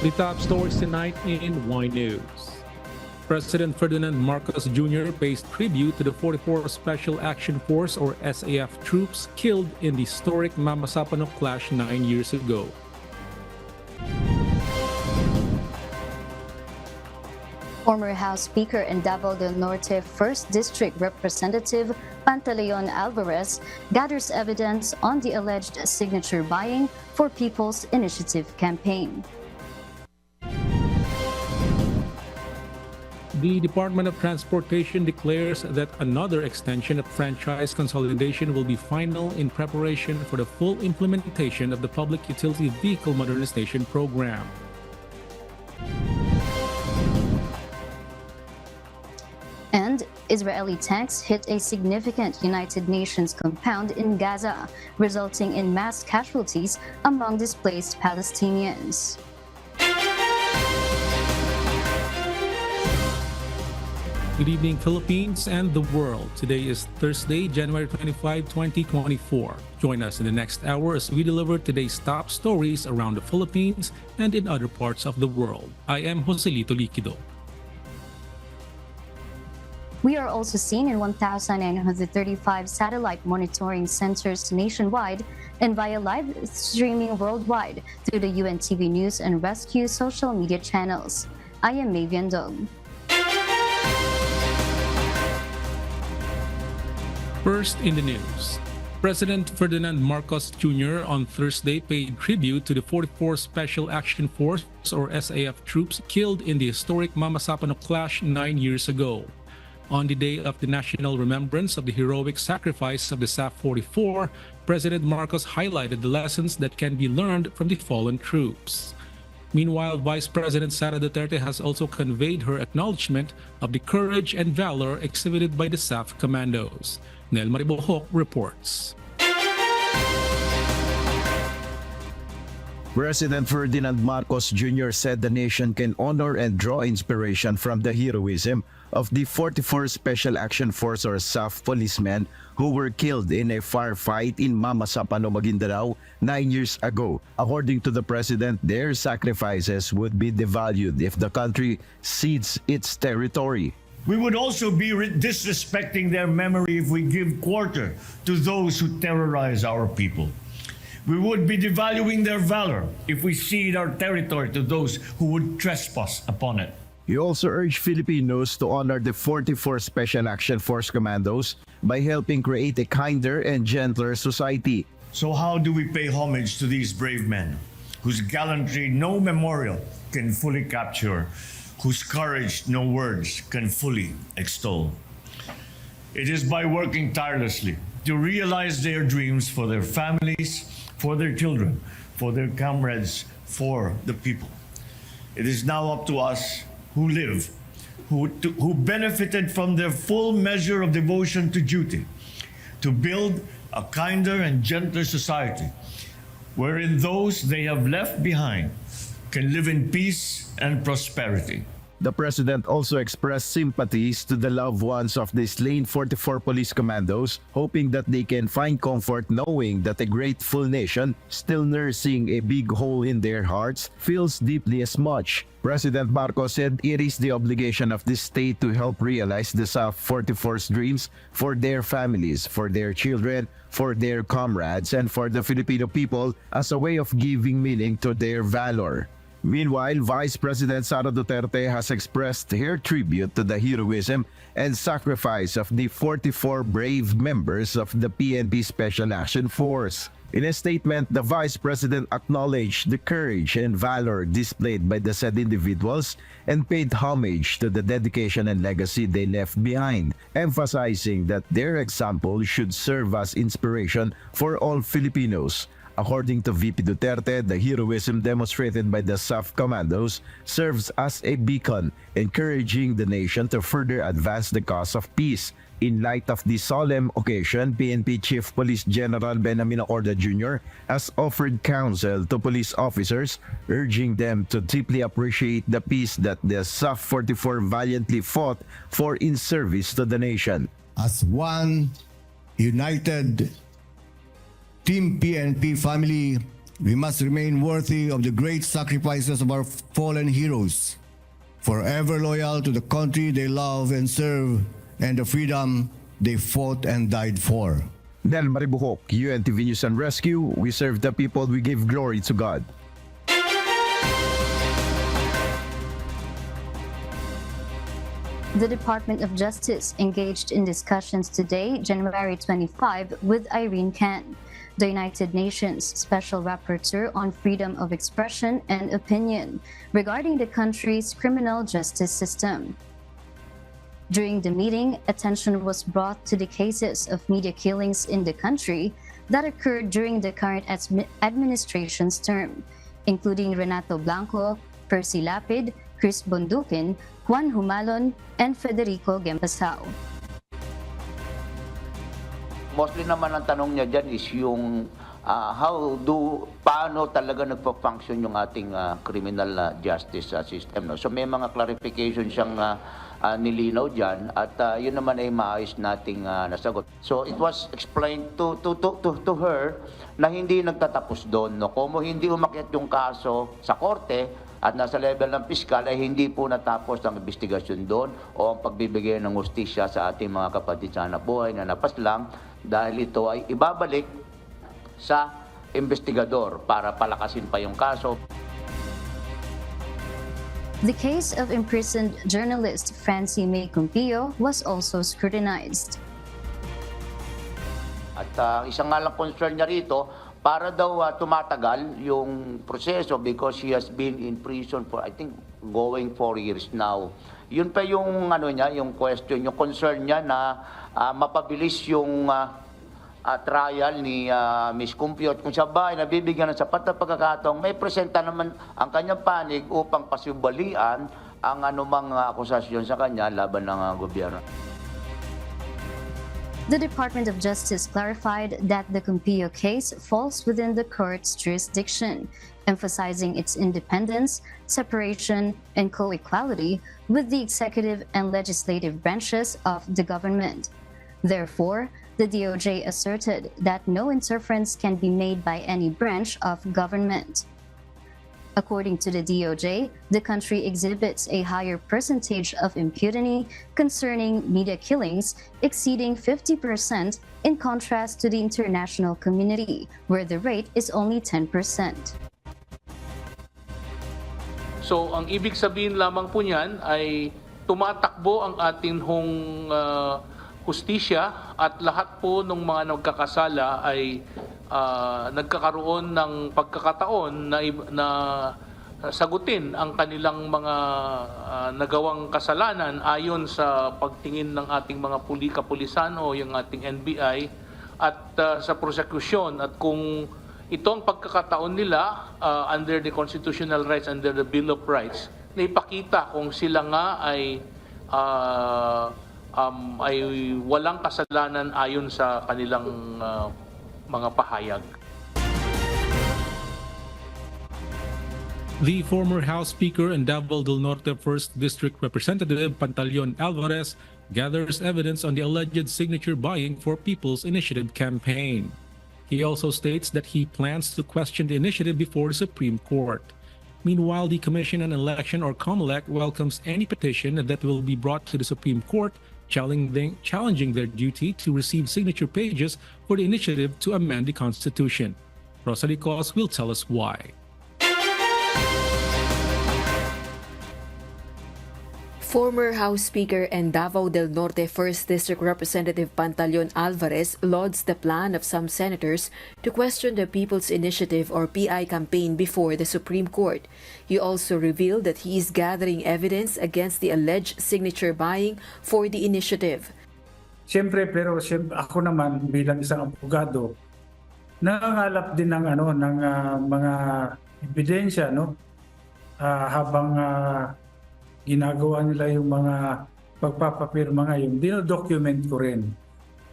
The top stories tonight in Y News. President Ferdinand Marcos Jr. pays tribute to the 44th Special Action Force or SAF troops killed in the historic Mama-Sapano clash 9 years ago. Former House Speaker and Davao del Norte 1st District Representative Pantaleon Alvarez gathers evidence on the alleged signature buying for People's Initiative campaign. The Department of Transportation declares that another extension of franchise consolidation will be final in preparation for the full implementation of the Public Utility Vehicle Modernization Program. And Israeli tanks hit a significant United Nations compound in Gaza, resulting in mass casualties among displaced Palestinians. Good evening, Philippines and the world. Today is Thursday, January 25, 2024. Join us in the next hour as we deliver today's top stories around the Philippines and in other parts of the world. I am Joselito Liquido. We are also seen in 1,935 satellite monitoring centers nationwide and via live streaming worldwide through the UNTV News and Rescue social media channels. I am Mavian Dog. First in the news, President Ferdinand Marcos Jr. on Thursday paid tribute to the 44th Special Action Force or SAF troops killed in the historic Mama-Sapano clash 9 years ago. On the day of the national remembrance of the heroic sacrifice of the SAF 44, President Marcos highlighted the lessons that can be learned from the fallen troops. Meanwhile, Vice President Sara Duterte has also conveyed her acknowledgement of the courage and valor exhibited by the SAF commandos. Nel Maribohok reports. President Ferdinand Marcos Jr. said the nation can honor and draw inspiration from the heroism of the 44th Special Action Force or SAF policemen who were killed in a firefight in Mama-Sapano, Maguindanao 9 years ago. According to the president, their sacrifices would be devalued if the country cedes its territory. We would also be disrespecting their memory if we give quarter to those who terrorize our people. We would be devaluing their valor if we cede our territory to those who would trespass upon it. He also urged Filipinos to honor the 44th Special Action Force commandos by helping create a kinder and gentler society. So how do we pay homage to these brave men, whose gallantry no memorial can fully capture, whose courage no words can fully extol? It is by working tirelessly to realize their dreams for their families, for their children, for their comrades, for the people. It is now up to us who live, who benefited from their full measure of devotion to duty, to build a kinder and gentler society, wherein those they have left behind can live in peace and prosperity. The president also expressed sympathies to the loved ones of the slain 44 police commandos, hoping that they can find comfort knowing that a grateful nation, still nursing a big hole in their hearts, feels deeply as much. President Marcos said it is the obligation of the state to help realize the SAF 44's dreams for their families, for their children, for their comrades, and for the Filipino people as a way of giving meaning to their valor. Meanwhile, Vice President Sara Duterte has expressed her tribute to the heroism and sacrifice of the 44 brave members of the PNP Special Action Force. In a statement, the Vice President acknowledged the courage and valor displayed by the said individuals and paid homage to the dedication and legacy they left behind, emphasizing that their example should serve as inspiration for all Filipinos. According to VP Duterte, the heroism demonstrated by the SAF commandos serves as a beacon, encouraging the nation to further advance the cause of peace. In light of the solemn occasion, PNP Chief Police General Benjamin Acorda Jr. has offered counsel to police officers, urging them to deeply appreciate the peace that the SAF 44 valiantly fought for in service to the nation. As one united Team PNP family, We must remain worthy of the great sacrifices of our fallen heroes, forever loyal to the country they love and serve and the freedom they fought and died for. Del Maribuhok, UNTV News and Rescue, we serve the people, we give glory to God. The Department of Justice engaged in discussions today, January 25, with Irene Khan, the United Nations Special Rapporteur on Freedom of Expression and Opinion, regarding the country's criminal justice system. During the meeting, attention was brought to the cases of media killings in the country that occurred during the current administration's term, including Renato Blanco, Percy Lapid, Chris Bondukin, Juan Humalon, and Federico Gembasao. Mostly naman ang tanong niya dyan is yung paano talaga nagpa-function yung ating criminal justice system. No? So may mga clarification siyang nilinaw dyan at yun naman ay maayos nating nasagot. So it was explained to her na hindi nagtatapos doon. No? Kung hindi umakyat yung kaso sa korte, at nasa level ng piskal ay hindi po natapos ang investigasyon doon o ang pagbibigay ng hustisya sa ating mga kapatid sa hanapbuhay na napaslang dahil ito ay ibabalik sa investigador para palakasin pa yung kaso. The case of imprisoned journalist Francie May Cumpillo was also scrutinized. At isang nga lang concern niya rito, para daw tumatagal yung proseso because she has been in prison for I think going 4 years now. Yun pa yung niya, yung question, yung concern niya na mapabilis yung trial ni Ms. Cumpillo. Kung siya ba ay nabibigyan ng sapat na pagkakataong may presenta naman ang kanyang panig upang pasubalian ang anumang akusasyon sa kanya laban ng gobyerno. The Department of Justice clarified that the Cumpillo case falls within the court's jurisdiction, emphasizing its independence, separation, and co-equality with the executive and legislative branches of the government. Therefore, the DOJ asserted that no interference can be made by any branch of government. According to the DOJ, the country exhibits a higher percentage of impunity concerning media killings, exceeding 50%, in contrast to the international community, where the rate is only 10%. So, ang ibig sabihin lamang po niyan ay tumatakbo ang ating hustisya at lahat po ng mga nagkakasala ay nagkakaroon ng pagkakataon na sagutin ang kanilang mga nagawang kasalanan ayon sa pagtingin ng ating mga kapulisan o yung ating NBI at sa prosecution. At kung ito ang pagkakataon nila under the constitutional rights, under the Bill of Rights, na ipakita kung sila nga ay walang kasalanan ayon sa kanilang mga pahayag. The former House Speaker and Davao del Norte 1st District Representative Pantaleon Alvarez gathers evidence on the alleged signature buying for People's Initiative campaign. He also states that he plans to question the initiative before the Supreme Court. Meanwhile, the Commission on Election or COMELEC welcomes any petition that will be brought to the Supreme Court challenging their duty to receive signature pages for the initiative to amend the Constitution. Rosalie Cos will tell us why. Former House Speaker and Davao del Norte 1st District Representative Pantaleon Alvarez lauds the plan of some senators to question the People's Initiative or PI campaign before the Supreme Court. He also revealed that he is gathering evidence against the alleged signature buying for the initiative. Siyempre, ako naman bilang isang abogado, nangangalap din ng mga ebidensya habang ginagawa nila yung mga pagpapapirma ngayon, dinodocument ko rin.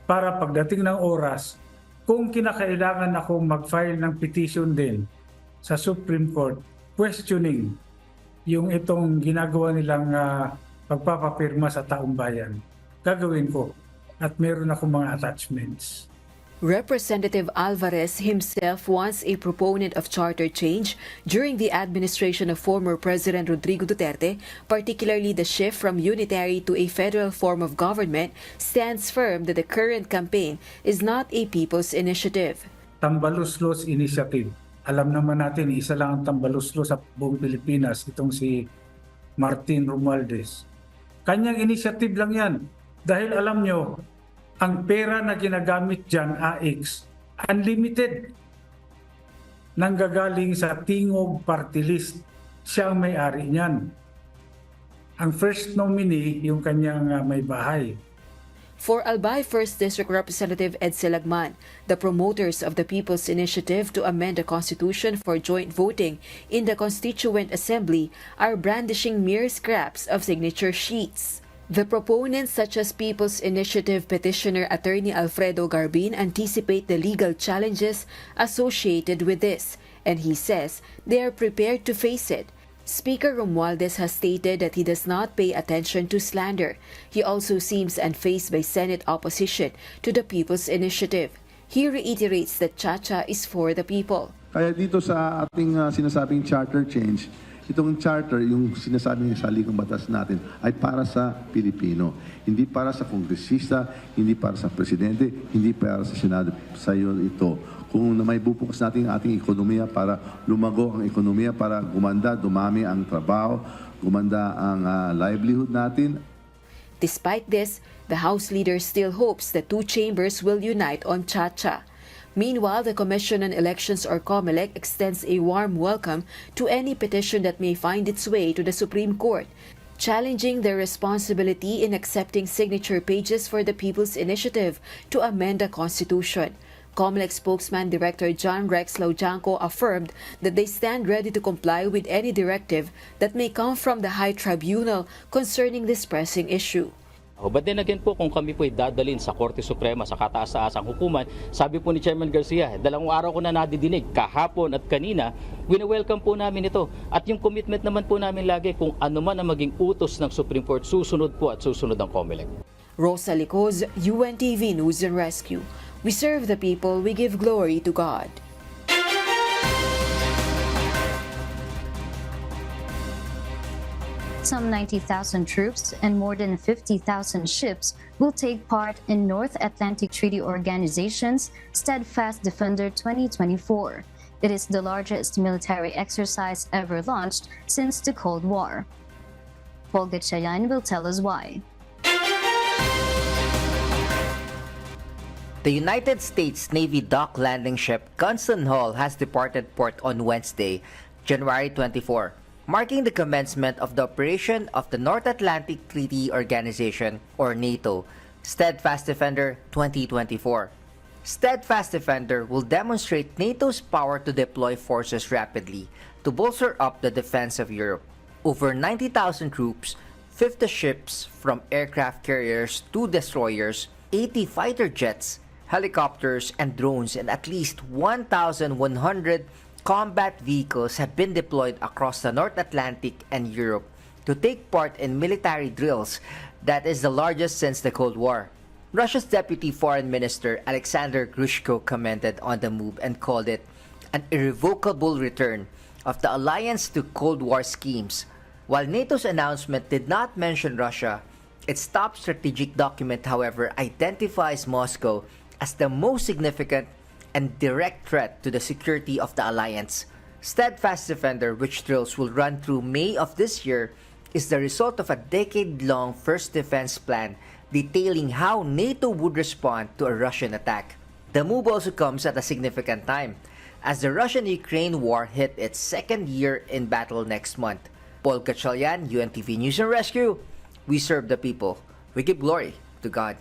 Para pagdating ng oras, kung kinakailangan ako mag-file ng petition din sa Supreme Court, questioning yung itong ginagawa nilang pagpapapirma sa taong bayan, gagawin ko. At meron ako mga attachments. Representative Alvarez himself was a proponent of charter change during the administration of former President Rodrigo Duterte, particularly the shift from unitary to a federal form of government, stands firm that the current campaign is not a people's initiative. Tambaluslos Initiative. Alam naman natin, isa lang ang tambaluslos sa buong Pilipinas, itong si Martin Romualdez. Kanyang initiative lang yan. Dahil alam nyo, ang pera na ginagamit dyan, AX, unlimited. Nanggagaling sa Tingog Party List. Siya ang may-ari niyan. Ang first nominee, yung kanyang may bahay. For Albay 1st District Representative Ed Silagman, the promoters of the People's Initiative to amend the Constitution for joint voting in the Constituent Assembly are brandishing mere scraps of signature sheets. The proponents such as People's Initiative petitioner Attorney Alfredo Garbin anticipate the legal challenges associated with this, and he says they are prepared to face it. Speaker Romualdez has stated that he does not pay attention to slander. He also seems unfazed by Senate opposition to the People's Initiative. He reiterates that Chacha is for the people. Kaya dito sa ating sinasabing charter change, itong charter, yung sinasabing saligang batas natin, ay para sa Pilipino. Hindi para sa kongresista, hindi para sa presidente, hindi para sa Senado. Sa iyo ito. Kung may bubukas natin ating ekonomiya para lumago ang ekonomiya, para gumanda, dumami ang trabaho, gumanda ang livelihood natin. Despite this, the House leader still hopes the two chambers will unite on Chacha. Meanwhile, the Commission on Elections or COMELEC extends a warm welcome to any petition that may find its way to the Supreme Court, challenging their responsibility in accepting signature pages for the People's Initiative to amend the Constitution. COMELEC spokesman Director John Rex Laujanco affirmed that they stand ready to comply with any directive that may come from the High Tribunal concerning this pressing issue. But then again po, kung kami po dadalhin sa Korte Suprema, sa kataas-taasang hukuman, sabi po ni Chairman Garcia, 2 araw ko na nadidinig, kahapon at kanina, wini-welcome po namin ito. At yung commitment naman po namin lagi, kung ano man ang maging utos ng Supreme Court, susunod po at susunod ang COMELEC. Rosa Licoz, UNTV News and Rescue. We serve the people, we give glory to God. Some 90,000 troops and more than 50,000 ships will take part in North Atlantic Treaty Organization's Steadfast Defender 2024. It is the largest military exercise ever launched since the Cold War. Paul Gatchayan will tell us why. The United States Navy dock landing ship Gunston Hall has departed port on Wednesday, January 24, marking the commencement of the operation of the North Atlantic Treaty Organization, or NATO, Steadfast Defender 2024. Steadfast Defender will demonstrate NATO's power to deploy forces rapidly to bolster up the defense of Europe. Over 90,000 troops, 50 ships from aircraft carriers to destroyers, 80 fighter jets, helicopters, and drones, and at least 1,100 combat vehicles have been deployed across the North Atlantic and Europe to take part in military drills that is the largest since the Cold War. Russia's Deputy Foreign Minister Alexander Grushko commented on the move and called it an irrevocable return of the alliance to Cold War schemes. While NATO's announcement did not mention Russia, its top strategic document, however, identifies Moscow as the most significant and direct threat to the security of the alliance. Steadfast Defender, which drills will run through May of this year, is the result of a decade-long first defense plan detailing how NATO would respond to a Russian attack. The move also comes at a significant time, as the Russian-Ukraine war hit its second year in battle next month. Paul Gatchayan, UNTV News and Rescue. We serve the people. We give glory to God.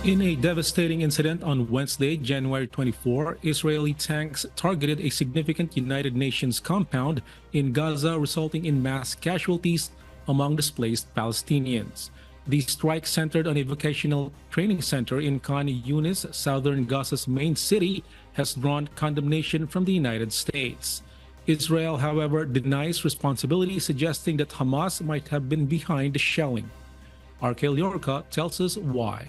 In a devastating incident on Wednesday, January 24, Israeli tanks targeted a significant United Nations compound in Gaza, resulting in mass casualties among displaced Palestinians. The strike centered on a vocational training center in Khan Yunis, southern Gaza's main city, has drawn condemnation from the United States. Israel, however, denies responsibility, suggesting that Hamas might have been behind the shelling. RK Liorca tells us why.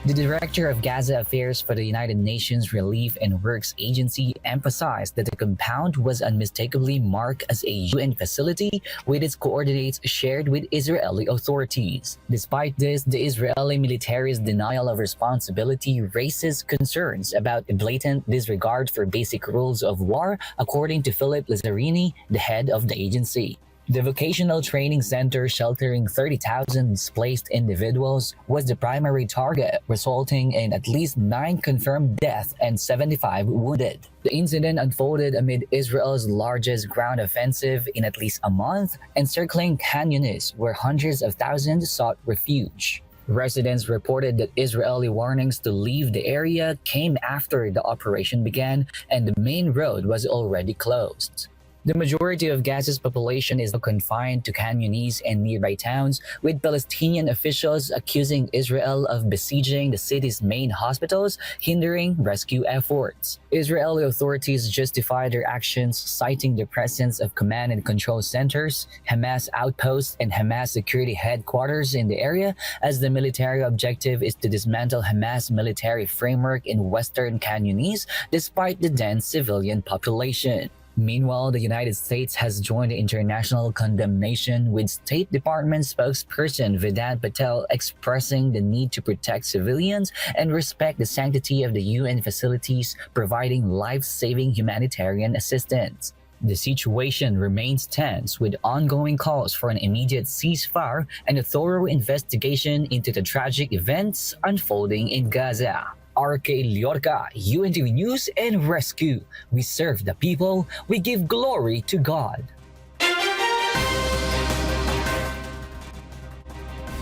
The director of Gaza Affairs for the United Nations Relief and Works Agency emphasized that the compound was unmistakably marked as a UN facility with its coordinates shared with Israeli authorities. Despite this, the Israeli military's denial of responsibility raises concerns about a blatant disregard for basic rules of war, according to Philip Lazzarini, the head of the agency. The vocational training center sheltering 30,000 displaced individuals was the primary target, resulting in at least 9 confirmed deaths and 75 wounded. The incident unfolded amid Israel's largest ground offensive in at least a month, encircling Nunes, where hundreds of thousands sought refuge. Residents reported that Israeli warnings to leave the area came after the operation began and the main road was already closed. The majority of Gaza's population is confined to Khan Yunis and nearby towns, with Palestinian officials accusing Israel of besieging the city's main hospitals, hindering rescue efforts. Israeli authorities justified their actions, citing the presence of command and control centers, Hamas outposts, and Hamas security headquarters in the area, as the military objective is to dismantle Hamas military framework in western Khan Yunis, despite the dense civilian population. Meanwhile, the United States has joined the international condemnation, with State Department spokesperson Vedant Patel expressing the need to protect civilians and respect the sanctity of the UN facilities providing life-saving humanitarian assistance. The situation remains tense, with ongoing calls for an immediate ceasefire and a thorough investigation into the tragic events unfolding in Gaza. RK Liorca, UNTV News and Rescue. We serve the people, we give glory to God.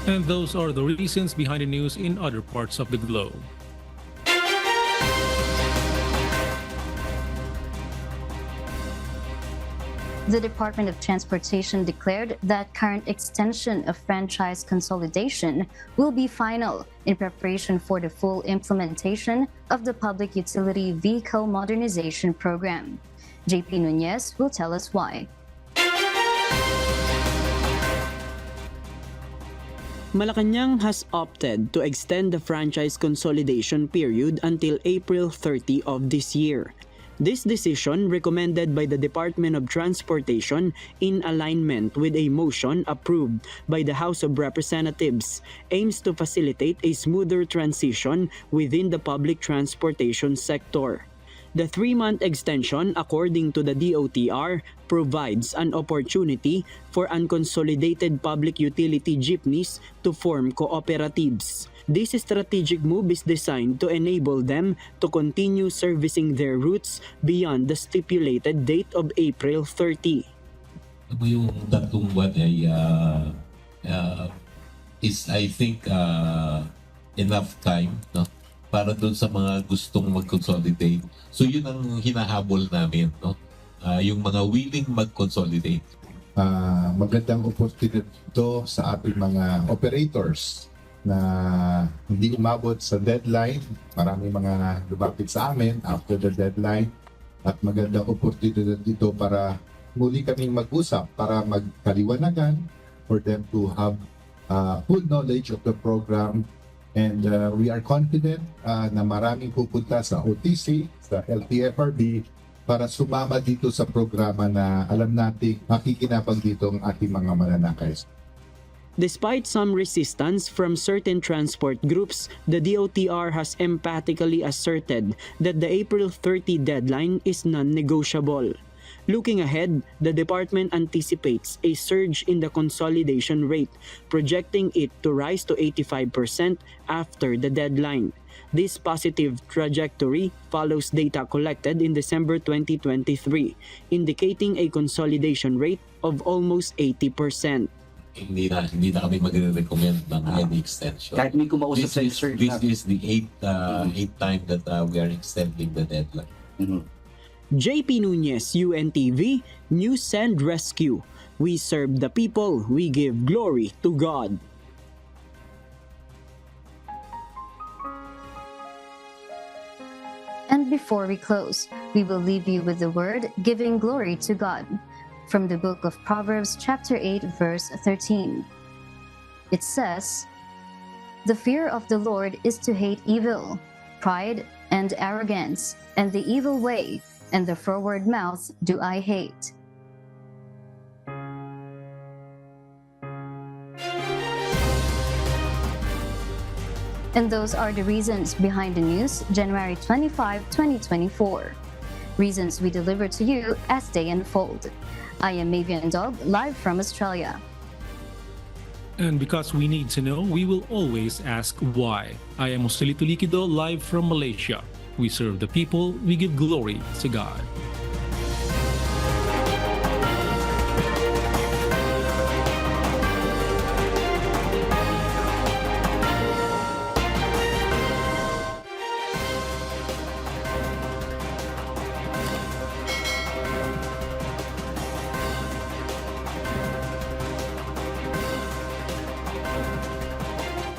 And those are the reasons behind the news in other parts of the globe. The Department of Transportation declared that current extension of franchise consolidation will be final in preparation for the full implementation of the Public Utility Vehicle Modernization Program. JP Nunes will tell us why. Malacanang has opted to extend the franchise consolidation period until April 30 of this year. This decision, recommended by the Department of Transportation in alignment with a motion approved by the House of Representatives, aims to facilitate a smoother transition within the public transportation sector. The 3-month extension, according to the DOTR, provides an opportunity for unconsolidated public utility jeepneys to form cooperatives. This strategic move is designed to enable them to continue servicing their routes beyond the stipulated date of April 30. Yung tatlong buwan ay is I think enough time, no, para doon sa mga gustong mag-consolidate. So yun ang hinahabol namin, no, yung mga willing mag-consolidate. Magandang opportunity ito sa ating mga operators na hindi umabot sa deadline. Maraming mga lumapit sa amin after the deadline, at magandang opportunity dito para muli kaming mag-usap para magkaliwanagan, for them to have full knowledge of the program. And we are confident na maraming pupunta sa OTC, sa LTFRB, para sumama dito sa programa na alam natin makikinabang dito ang ating mga mananakay. Despite some resistance from certain transport groups, the DOTR has emphatically asserted that the April 30 deadline is non-negotiable. Looking ahead, the department anticipates a surge in the consolidation rate, projecting it to rise to 85% after the deadline. This positive trajectory follows data collected in December 2023, indicating a consolidation rate of almost 80%. Hindi na kami magre-recommend ng any extension. Kahit may kumausap sa sir. This is the eighth time that we are extending the deadline. JP Nunes, UNTV, News and Rescue. We serve the people, we give glory to God. And before we close, we will leave you with the word giving glory to God. from the book of Proverbs chapter 8 verse 13. It says, "The fear of the Lord is to hate evil, pride and arrogance, and the evil way, and the froward mouth do I hate." And those are the reasons behind the news, January 25, 2024. Reasons we deliver to you as they unfold. I am Mavian Dog, live from Australia. And because we need to know, we will always ask why. I am Joselito Liquido, live from Malaysia. We serve the people, we give glory to God.